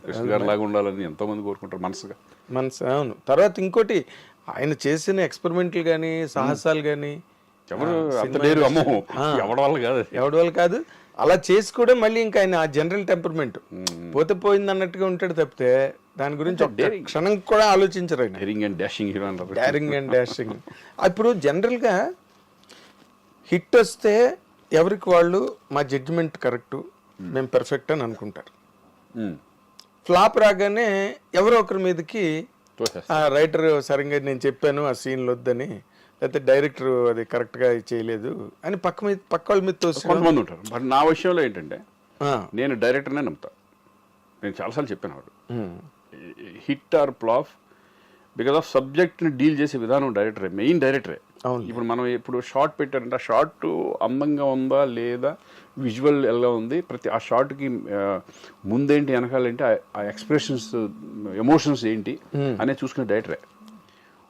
కృష్ణ గారి లాగా ఉండాలని ఎంతో మంది కోరుకుంటారు మనసు. అవును. తర్వాత ఇంకోటి ఆయన చేసిన ఎక్స్పెరిమెంట్లు కానీ సాహసాలు కానీ ఎవరి వల్ల కాదు. అలా చేసి కూడా మళ్ళీ ఇంకా ఆయన ఆ జనరల్ టెంపర్మెంట్ పోతే పోయింది అన్నట్టుగా ఉంటాడు తప్పితే దాని గురించి క్షణం కూడా ఆలోచించరు ఆయన. Daring and dashing. ఇప్పుడు జనరల్గా హిట్ వస్తే ఎవరికి వాళ్ళు మా జడ్జిమెంట్ కరెక్ట్, మేము పెర్ఫెక్ట్ అని అనుకుంటారు. ఫ్లాప్ రాగానే ఎవరో ఒకరి మీదకి ఆ రైటర్ సరిగ్గా నేను చెప్పాను ఆ సీన్లు వద్దని, లేకపోతే డైరెక్టర్ అది కరెక్ట్గా చేయలేదు అని పక్క వాళ్ళ మీద తోసి కొంతమంది ఉంటారు. బట్ నా విషయంలో ఏంటంటే నేను డైరెక్టర్నే నమ్ముతా. నేను చాలాసార్లు చెప్పాను వాడు hit or flop because of సబ్జెక్ట్ని డీల్ చేసే విధానం డైరెక్టరే, మెయిన్ డైరెక్టరే. ఇప్పుడు మనం ఇప్పుడు షార్ట్ పెట్టారంటే ఆ షార్ట్ అందంగా ఉందా లేదా, విజువల్ ఎలా ఉంది, ప్రతి ఆ షార్ట్కి ముందేంటి వెనకాలేంటి, ఆ ఎక్స్ప్రెషన్స్ ఎమోషన్స్ ఏంటి అనేది చూసుకునే డైరెక్టరే.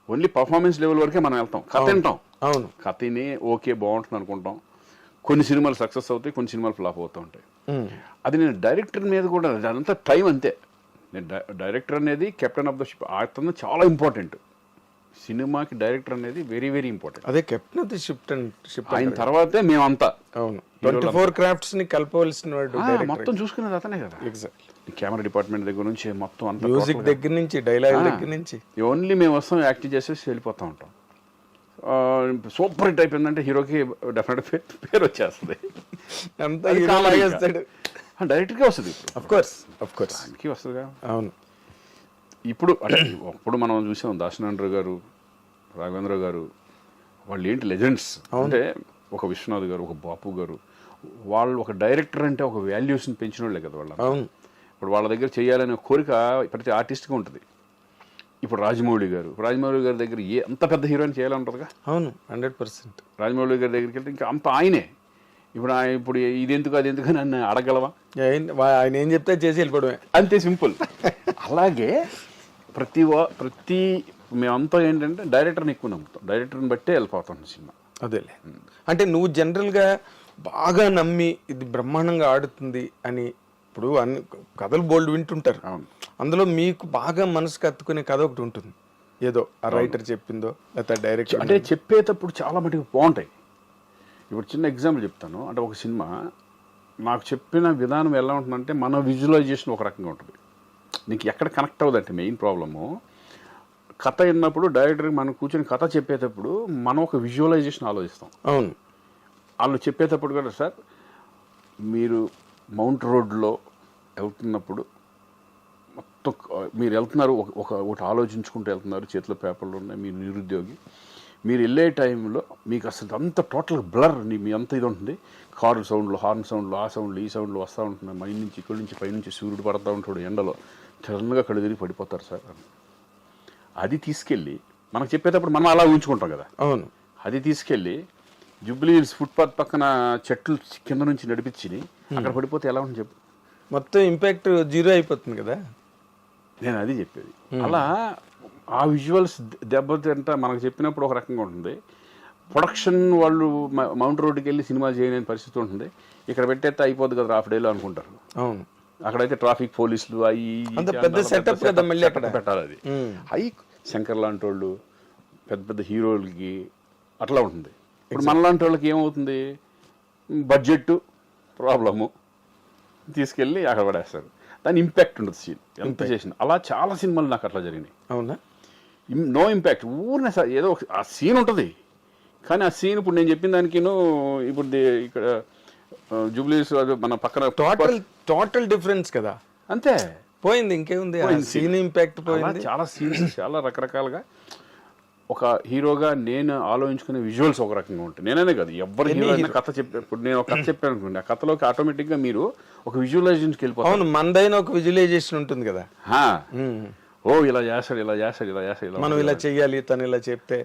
ఓన్లీ పర్ఫార్మెన్స్ లెవెల్ వరకే మనం వెళ్తాం, కథ వింటాం. అవును, కథని ఓకే బాగుంటుంది అనుకుంటాం. కొన్ని సినిమాలు సక్సెస్ అవుతాయి, కొన్ని సినిమాలు ఫ్లాప్ అవుతూ ఉంటాయి. అది నేను డైరెక్టర్ మీద కూడా అదంతా టైం అంతే. నేను డైరెక్టర్ అనేది కెప్టెన్ ఆఫ్ ద షిప్, అతను చాలా ఇంపార్టెంట్. సినిమాకి డైరెక్టర్ అనేది వెరీ వెరీ ఇంపార్టెంట్. అదే కెప్టెన్ ఆఫ్ ది షిప్ ఆయన తర్వాతే మేమంతా. అవును, 24 క్రాఫ్ట్స్ ని కలపవలసిన వాడు మొత్తం చూసుకునేది అతనే కదా. ఎగ్జాక్ట్లీ. కెమెరా డిపార్ట్మెంట్ దగ్గర నుంచి మొత్తం అంతా, మ్యూజిక్ దగ్గర నుంచి డైలాగ్ దగ్గర నుంచి ఓన్లీ మేము వస్తాం, యాక్ట్ చేసేసి వెళ్ళిపోతూ ఉంటాం. సూపర్ హిట్ అయిపోయిందంటే హీరోకి డెఫినెట్ పేరు వచ్చేస్తుంది. అంతా హీరో లాగేస్తాడు, డైరెక్ట్గా వస్తుంది. ఆఫ్ కోర్స్ దానికి వస్తుంది. అవును, ఇప్పుడు అంటే అప్పుడు మనం చూసాం దాశనారాయణ గారు, రాఘవేంద్ర గారు, వాళ్ళు ఏంటి లెజెండ్స్. అంటే ఒక విశ్వనాథ్ గారు, ఒక బాపు గారు, వాళ్ళు ఒక డైరెక్టర్ అంటే ఒక వాల్యూస్ని పెంచిన వాళ్ళే కదా వాళ్ళు. అవును, ఇప్పుడు వాళ్ళ దగ్గర చేయాలనే కోరిక ప్రతి ఆర్టిస్ట్గా ఉంటుంది. ఇప్పుడు రాజమౌళి గారు దగ్గర ఎంత పెద్ద హీరోయిన్ చేయాలని ఉంటుందిగా. అవును, 100%. రాజమౌళి గారి దగ్గరికి వెళ్తే ఇంకా అంత ఆయనే. ఇప్పుడు ఇది ఎందుకు అది ఎందుకు నన్ను అడగలవా, ఆయన ఏం చెప్తే చేసి వెళ్ళిపోవడమే, అంతే సింపుల్. అలాగే ప్రతి మేమంతా ఏంటంటే డైరెక్టర్ని ఎక్కువ నమ్ముతాం, డైరెక్టర్ని బట్టే వెళ్ళిపోతాం సినిమా. అదేలే. అంటే నువ్వు జనరల్గా బాగా నమ్మి ఇది బ్రహ్మాండంగా ఆడుతుంది అని, ఇప్పుడు అన్ని కథలు బోల్డ్ వింటుంటారు, అందులో మీకు బాగా మనసుకు హత్తుకునే కథ ఒకటి ఉంటుంది, ఏదో ఆ రైటర్ చెప్పిందో లేకపోతే డైరెక్టర్. అంటే చెప్పేటప్పుడు చాలా మటుకు బాగుంటాయి. ఇప్పుడు చిన్న ఎగ్జాంపుల్ చెప్తాను. అంటే ఒక సినిమా నాకు చెప్పిన విధానం ఎలా ఉంటుందంటే, మన విజువలైజేషన్ ఒక రకంగా ఉంటుంది, నీకు ఎక్కడ కనెక్ట్ అవ్వదంటే మెయిన్ ప్రాబ్లము. కథ విన్నప్పుడు డైరెక్టర్కి మనం కూర్చొని కథ చెప్పేటప్పుడు మనం ఒక విజువలైజేషన్ ఆలోచిస్తాం. అవును, వాళ్ళు చెప్పేటప్పుడు కూడా సార్ మీరు మౌంట్ రోడ్లో వెళ్తున్నప్పుడు మొత్తం మీరు వెళ్తున్నారు, ఒకటి ఆలోచించుకుంటూ వెళ్తున్నారు, చేతిలో పేపర్లు ఉన్నాయి, మీరు నిరుద్యోగి, మీరు వెళ్ళే టైంలో మీకు అసలు అంత టోటల్ బ్లర్, మీ అంత ఇది ఉంటుంది, కారు సౌండ్లు, హార్న్ సౌండ్లు, ఆ సౌండ్లు ఈ సౌండ్లు వస్తూ ఉంటున్నాయి, మై నుంచి ఇక్కడి నుంచి పైనుంచి సూర్యుడు పడుతూ ఉంటాడు ఎండలో, సడన్గా కళ్ళు తిరిగి పడిపోతారు సార్. అది తీసుకెళ్ళి మనకు చెప్పేటప్పుడు మనం అలా ఊహించుకుంటాం కదా. అవును, అది తీసుకెళ్ళి జూబ్లీ హిల్స్ ఫుట్పాత్ పక్కన చెట్లు కింద నుంచి నడిపించి అక్కడ పడిపోతే ఎలా ఉంటుంది చెప్పు, మొత్తం ఇంపాక్ట్ జీరో అయిపోతుంది కదా. నేను అది చెప్పేది. అలా ఆ విజువల్స్ దెబ్బతింటా మనకు చెప్పినప్పుడు ఒక రకంగా ఉంటుంది. ప్రొడక్షన్ వాళ్ళు మౌంట్ రోడ్డుకి వెళ్ళి సినిమా చేయలేని పరిస్థితి ఉంటుంది, ఇక్కడ పెట్టేస్తే అయిపోద్ది కదా హాఫ్ డేలో అనుకుంటారు. అవును, అక్కడైతే ట్రాఫిక్ పోలీసులు అవి పెద్ద సెటప్ కదా, మళ్ళీ అక్కడ పెట్టాలి. అది అవి శంకర్ లాంటి వాళ్ళు పెద్ద పెద్ద హీరోలకి అట్లా ఉంటుంది. ఇప్పుడు మనలాంటి వాళ్ళకి ఏమవుతుంది, బడ్జెట్ ప్రాబ్లము, తీసుకెళ్ళి అక్కడ పడేస్తారు, దాని ఇంపాక్ట్ ఉండదు సీన్ ఎంత చేసిన. అలా చాలా సినిమాలు నాకు అట్లా జరిగినాయి. అవునా, నో ఇంపాక్ట్, ఊరినే సార్ ఏదో ఆ సీన్ ఉంటుంది, కానీ ఆ సీన్ ఇప్పుడు నేను చెప్పిన దానికి ఇప్పుడు ఇక్కడ జూబ్లీస్ మన పక్కన టోటల్ డిఫరెన్స్ కదా, అంతే పోయింది, ఇంకేముంది, సీన్ ఇంపాక్ట్ పోయింది. చాలా సీన్స్ చాలా రకరకాలుగా ఒక హీరోగా నేను ఆలోచించుకునే విజువల్స్ ఒక రకంగా ఉంటాయి. నేనే కాదు, ఎవరు హీరో అయినా కథ ఇప్పుడు నేను ఒక కథ చెప్పాను అనుకోండి, ఆ కథలోకి ఆటోమేటిక్గా మీరు ఒక విజువలైజేషన్కి వెళ్ళిపోతారు. అవును, మనదైన ఒక విజువలైజేషన్ ఉంటుంది కదా. ఓ ఇలా చేస్తాడు, ఇలా చేస్తాడు, ఇలా చేస్తాడు, ఇలా మనం ఇలా చెయ్యాలి, తను ఇలా చెప్తే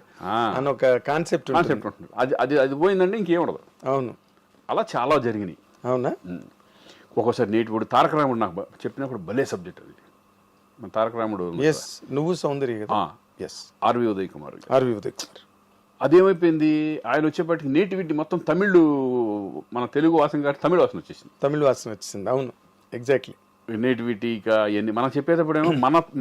అని ఒక కాన్సెప్ట్ ఉంటుంది. అది పోయిందంటే ఇంకేం ఉండదు. అవును, అలా చాలా జరిగినాయి. అవునా, ఒక్కోసారి నేటిప్పుడు తారక రాముడు నాకు చెప్పినప్పుడు భలే సబ్జెక్ట్ అది. మన తారక రాముడు నువ్వు సౌందర్య కదా, ఆర్వి ఉదయ్ కుమార్. అదేమైపోయింది, ఆయన వచ్చేప్పటికి నేటివిటీ మొత్తం తమిళ్, మన తెలుగు వాసన కాదు తమిళ వాసన వచ్చేసింది. అవును, ఎగ్జాక్ట్లీ. నేటివిటీ ఇక ఇవన్నీ మనం చెప్పేటప్పుడు ఏమో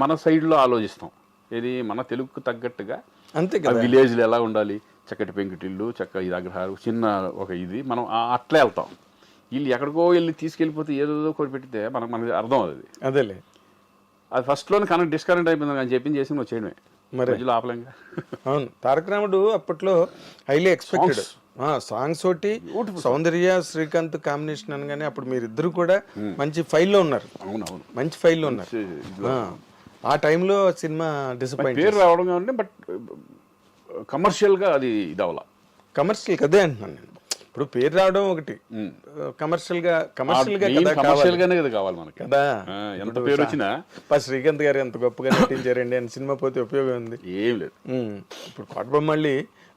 మన సైడ్లో ఆలోచిస్తాం, ఏది మన తెలుగుకు తగ్గట్టుగా. అంతే కదా, విలేజ్లో ఎలా ఉండాలి, చక్కటి పెంకుటిల్లు, చక్క ఇది అగ్రహారం, చిన్న ఒక ఇది, మనం అట్లే వెళ్తాం. వీళ్ళు ఎక్కడికో వెళ్ళి తీసుకెళ్ళిపోతే ఏదో కొడి పెట్టితే మనకు అర్థం అవుతుంది. అదేలే, అది ఫస్ట్లోనే డిస్కనెక్ట్ అయిపోయింది కానీ చెప్పింది చేసి నువ్వు చేయడమే. మరి మధ్యలో ఆపలేంగా. అవును, తారక రాముడు అప్పట్లో హైలీ ఎక్స్పెక్టెడ్ సాంగ్స్ ఒకటి, సౌందర్య శ్రీకాంత్ కాంబినేషన్ అనగానే అప్పుడు మీరిద్దరు కూడా మంచి ఫైల్లో ఉన్నారు. అవునవును, మంచి ఫైల్లో ఉన్నారు. ఆ టైంలో సినిమా డిసప్పాయింట్. పేరు రావడం కాబట్టి, బట్ కమర్షియల్గా అది ఇది అవ్వాల. కమర్షియల్ కదే అంటున్నాను నేను. ఇప్పుడు పేరు రావడం ఒకటి, కమర్షియల్ గా కమర్షియల్ గానే కదా కావాలి మనకి కదా. ఎంత పేరు వచ్చినా శ్రీకాంత్ గారు ఎంత గొప్పగా నటించారండి అని సినిమా పోతే ఉపయోగం ఉంది? ఏం లేదు. ఇప్పుడు కోటబొమ్మళ్ళి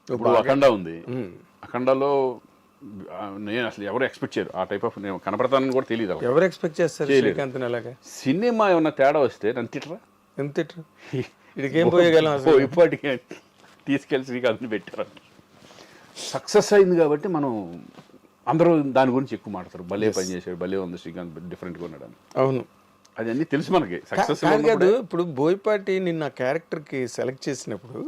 ఇప్పుడు అఖండ ఉంది. అఖండలో నేను అసలు ఎవరు ఎక్స్పెక్ట్ చేయరు ఆ టైప్ ఆఫ్, నేను కనపడతానని కూడా తెలియదు. ఎవరు ఎక్స్పెక్ట్ చేస్తారు శ్రీకాంత్ అలాగా? సినిమా ఏమన్నా తేడా వస్తే నన్ను తిట్టరా? ఎంత తిట్టరు? ఇడికేం పోయగలం అసలు? ఇప్పటికే తీసుకెళ్ళి శ్రీకాంత్ని పెట్టారు. సక్సెస్ అయింది కాబట్టి మనం అందరూ దాని గురించి ఎక్కువ మాట్లాడతారు. భలే పని చేశాడు, భలే ఉంది శ్రీకాంత్, డిఫరెంట్గా ఉన్నాడు. అవును, అది అన్ని తెలుసు మనకి. సక్సెస్ కాదు. ఇప్పుడు బోయపాటి నిన్న క్యారెక్టర్ కి సెలెక్ట్ చేసినప్పుడు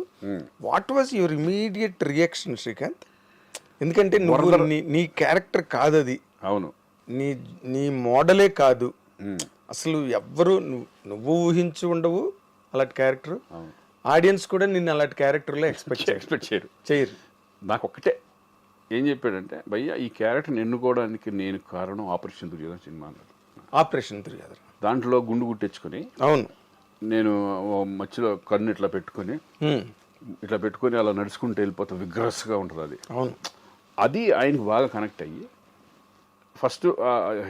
what was your immediate reaction Srikanth? ఎందుకంటే నువ్వు నీ క్యారెక్టర్ కాదు అది. అవును, నీ మోడలే కాదు అసలు. ఎవ్వరు నువ్వు ఊహించి ఉండవు అలాంటి క్యారెక్టర్. ఆడియన్స్ కూడా నిన్ను అలాంటి క్యారెక్టర్లో ఎక్స్పెక్ట్ చేయరు. నాకు ఒక్కటే ఏం చెప్పాడంటే, భయ్య ఈ క్యారెక్టర్ని ఎన్నుకోవడానికి నేను కారణం ఆపరేషన్ దుర్యోధన సినిమా అన్నాడు. ఆపరేషన్ దుర్యోధన దాంట్లో గుండు గుట్టెచ్చుకొని, అవును, నేను మధ్యలో కన్ను ఇట్లా పెట్టుకొని అలా నడుచుకుంటూ వెళ్ళిపోతా, విగ్రస్గా ఉంటుంది అది. అవును, అది ఆయనకు బాగా కనెక్ట్ అయ్యి, ఫస్ట్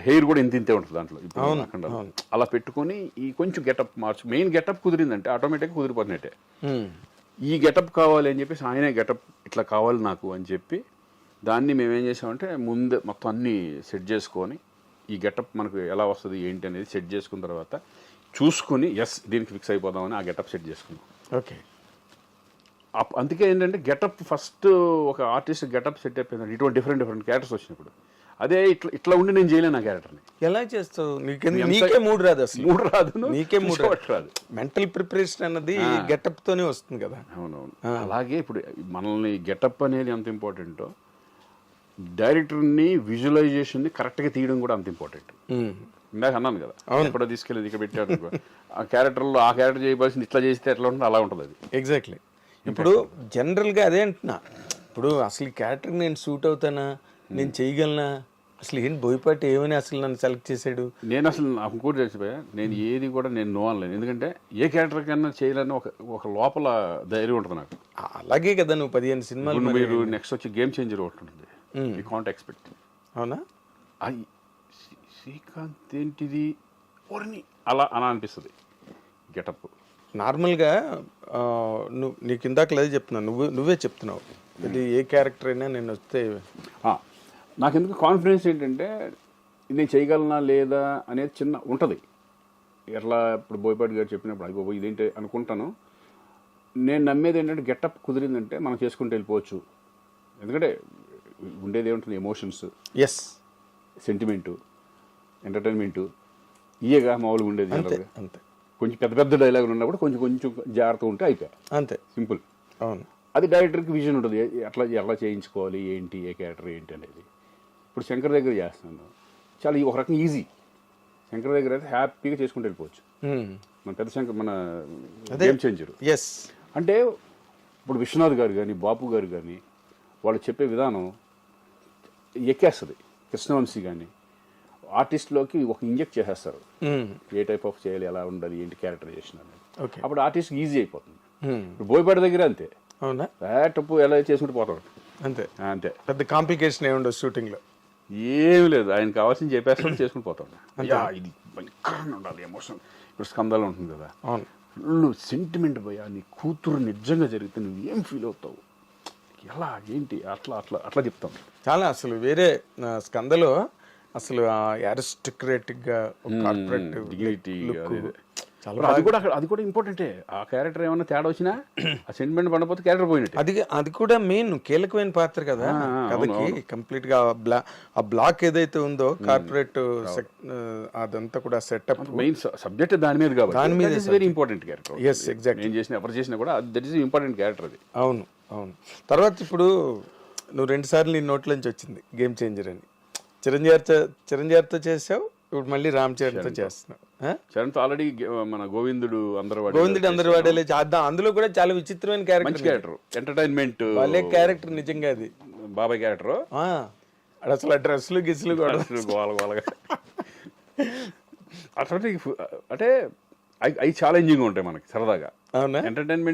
హెయిర్ కూడా ఇంతే ఉంటుంది దాంట్లో. ఇప్పుడు అలా పెట్టుకొని ఈ కొంచెం గెటప్ మెయిన్ గెటప్ కుదిరిందంటే ఆటోమేటిక్గా కుదిరిపోతున్నట్టే. ఈ గెటప్ కావాలి అని చెప్పేసి ఆయనే గెటప్ ఇట్లా కావాలి నాకు అని చెప్పి, దాన్ని మేమేం చేసామంటే ముందు మొత్తం అన్నీ సెట్ చేసుకొని, ఈ గెటప్ మనకు ఎలా వస్తుంది ఏంటి అనేది సెట్ చేసుకున్న తర్వాత చూసుకొని దీనికి ఫిక్స్ అయిపోదామని ఆ గెటప్ సెట్ చేసుకున్నాం. ఓకే. అందుకే ఏంటంటే గెటప్ ఫస్ట్ ఒక ఆర్టిస్ట్ గెటప్ సెట్ అయిపోయింది. ఇటువంటి డిఫరెంట్ క్యారెక్టర్స్ వచ్చినప్పుడు అదే ఇట్లా ఉండి నేను చేయలేను ఆ క్యారెక్టర్ని. ఎలా చేస్తావు? నీకే మూడు రాదు అసలు. మూడు రాదు, నీకే మూడు రాదు. మెంటల్ ప్రిపరేషన్ అన్నది గెటప్ తోనే వస్తుంది కదా. అవునవును. అలాగే ఇప్పుడు మనల్ని గెటప్ అనేది ఎంత ఇంపార్టెంటో, డైరెక్టర్ని విజువలైజేషన్ని కరెక్ట్గా తీయడం కూడా అంత ఇంపార్టెంట్. ఇందాక అన్నాను కదా, ఎప్పుడో తీసుకెళ్ళి ఇక్కడ పెట్టాడు ఆ క్యారెక్టర్లో ఆ క్యారెక్టర్ చేయవలసింది ఇట్లా చేస్తే ఎట్లా ఉంటుంది అలా ఉంటుంది అది. ఎగ్జాక్ట్లీ. ఇప్పుడు జనరల్గా అదే అంటున్నా. ఇప్పుడు అసలు ఈ క్యారెక్టర్కి నేను సూట్ అవుతానా, నేను చేయగలనా, అసలు ఏంటి బోయపాటి ఏమని అసలు నన్ను సెలెక్ట్ చేశాడు? నేను అసలు నాకు కూడా తెలిసిపోయా, నేను ఏది కూడా నేను నో అనలేను. ఎందుకంటే ఏ క్యారెక్టర్ కన్నా చేయాలని ఒక లోపల ధైర్యం ఉంటుంది నాకు. అలాగే కదా నువ్వు 15 సినిమాలు. మీరు నెక్స్ట్ వచ్చి గేమ్ చేంజర్ ఒకటి ఉంటుంది, యూ కాంట్ ఎక్స్పెక్ట్. అవునా? శ్రీకాంత్ ఏంటిది ఓర్ని అలా అనిపిస్తుంది గెటప్. నార్మల్గా నీకు ఇందాక లేదు చెప్తున్నావు, నువ్వే చెప్తున్నావు ఇది ఏ క్యారెక్టర్ అయినా నేను వస్తే. నాకు ఎందుకు కాన్ఫిడెన్స్ ఏంటంటే నేను చేయగలనా లేదా అనేది చిన్న ఉంటుంది. ఎట్లా ఇప్పుడు బోయపాటి గారు చెప్పినప్పుడు అయిపో ఇదేంటి అనుకుంటాను. నేను నమ్మేది ఏంటంటే గెటప్ కుదిరిందంటే మనం చేసుకుంటూ వెళ్ళిపోవచ్చు. ఎందుకంటే ఉండేది ఏముంటుంది, ఎమోషన్స్, సెంటిమెంటు, ఎంటర్టైన్మెంటు, ఇయేగా మామూలుగా ఉండేది. అంతే. కొంచెం పెద్ద డైలాగులు ఉన్నప్పుడు కొంచెం జాగ్రత్త ఉంటే అయిపోయి అంతే, సింపుల్. అవును. అది డైరెక్టర్కి విజన్ ఉంటుంది, ఎలా చేయించుకోవాలి ఏంటి, ఏ క్యారెక్టర్ ఏంటి అనేది. ఇప్పుడు శంకర్ దగ్గర చేస్తున్నాను, చాలా ఒక రకంగా ఈజీ. శంకర్ దగ్గర అయితే హ్యాపీగా చేసుకుంటూ వెళ్ళిపోవచ్చు. మన పెద్ద శంకర్, మన గేమ్ చేంజర్. అంటే ఇప్పుడు విశ్వనాథ్ గారు కానీ బాపు గారు కానీ వాళ్ళు చెప్పే విధానం ఎక్కేస్తుంది. కృష్ణవంశీ కానీ ఆర్టిస్ట్లోకి ఒక ఇంజెక్ట్ చేసేస్తారు, ఏ టైప్ ఆఫ్ చేయాలి, ఎలా ఉండాలి, ఏంటి క్యారెక్టరైజేషన్ అనేది. అప్పుడు ఆర్టిస్ట్కి ఈజీ అయిపోతుంది. ఇప్పుడు బోయపాటి దగ్గర అంతే. అవునా? టప్పు ఎలా చేసుకుంటూ పోతాడు అంతే. పెద్ద కాంప్లికేషన్ ఏమి ఉండదు షూటింగ్లో, ఏమి లేదు. ఆయన కావాల్సింది చెప్పేస్తాడు, చేసుకుని పోతాడు. ఇది భయంకరంగా ఉండాలి ఎమోషన్. ఇప్పుడు స్కందాలు ఉంటుంది కదా, ఫుల్ సెంటిమెంట్ పోయా, నీ కూతురు నిజంగా జరిగితే నువ్వు ఏం ఫీల్ అవుతావు, ఎలా ఏంటి, అట్లా చెప్తాం. చాలా అసలు వేరే స్కందలో అసలు అరిస్టోక్రాటిక్గా కార్పొరేట్ డిగ్నిటీ, అది కూడా ఇంపార్టెంటే. ఆ క్యారెక్టర్ ఏమైనా తేడా వచ్చినా ఆ సెంటిమెంట్ పడిపోతే క్యారెక్టర్ పోయినట్టు. అది కూడా మెయిన్ కీలకమైన పాత్ర కదా కథకి. కంప్లీట్ గా ఆ బ్లాక్ ఏదైతే ఉందో కార్పొరేట్ అదంతా కూడా సెటప్, మెయిన్ సబ్జెక్ట్ దాని మీద కాబట్టి దాని మీద వెరీ ఇంపార్టెంట్ క్యారెక్టర్. ఎగ్జాక్ట్లీ. నేను చేసిన ఎవరు చేసినా కూడా దట్ ఈస్ ఇంపార్టెంట్ క్యారెక్టర్ అది. అవును. తర్వాత ఇప్పుడు నువ్వు 2 సార్లు నీ నోట్లోంచి వచ్చింది గేమ్ చేంజర్ అని. చిరంజీవితో చేసావు, ఇప్పుడు మళ్ళీ రామ్ చరణ్తో చేస్తున్నావు ఆ? చరణ్తో ఆల్రెడీ మన గోవిందుడు అందరూ గోవిందుడు అందరి వాడేలే చేద్దాం. అందులో కూడా చాలా విచిత్రమైన మంచి క్యారెక్టర్, క్యారెక్టర్, ఎంటర్టైన్మెంట్ వాళ్ళే క్యారెక్టర్ నిజంగా అది. బాబాయ్ క్యారెక్టర్ ఆ, అసలు డ్రెస్సులు గిస్సులు కూడా గోల గోలగా అటువంటి అంటే అవి ఛాలెంజింగ్ ఉంటాయి మనకి సరదాగా. అవునా? ఎంటర్టైన్మెంట్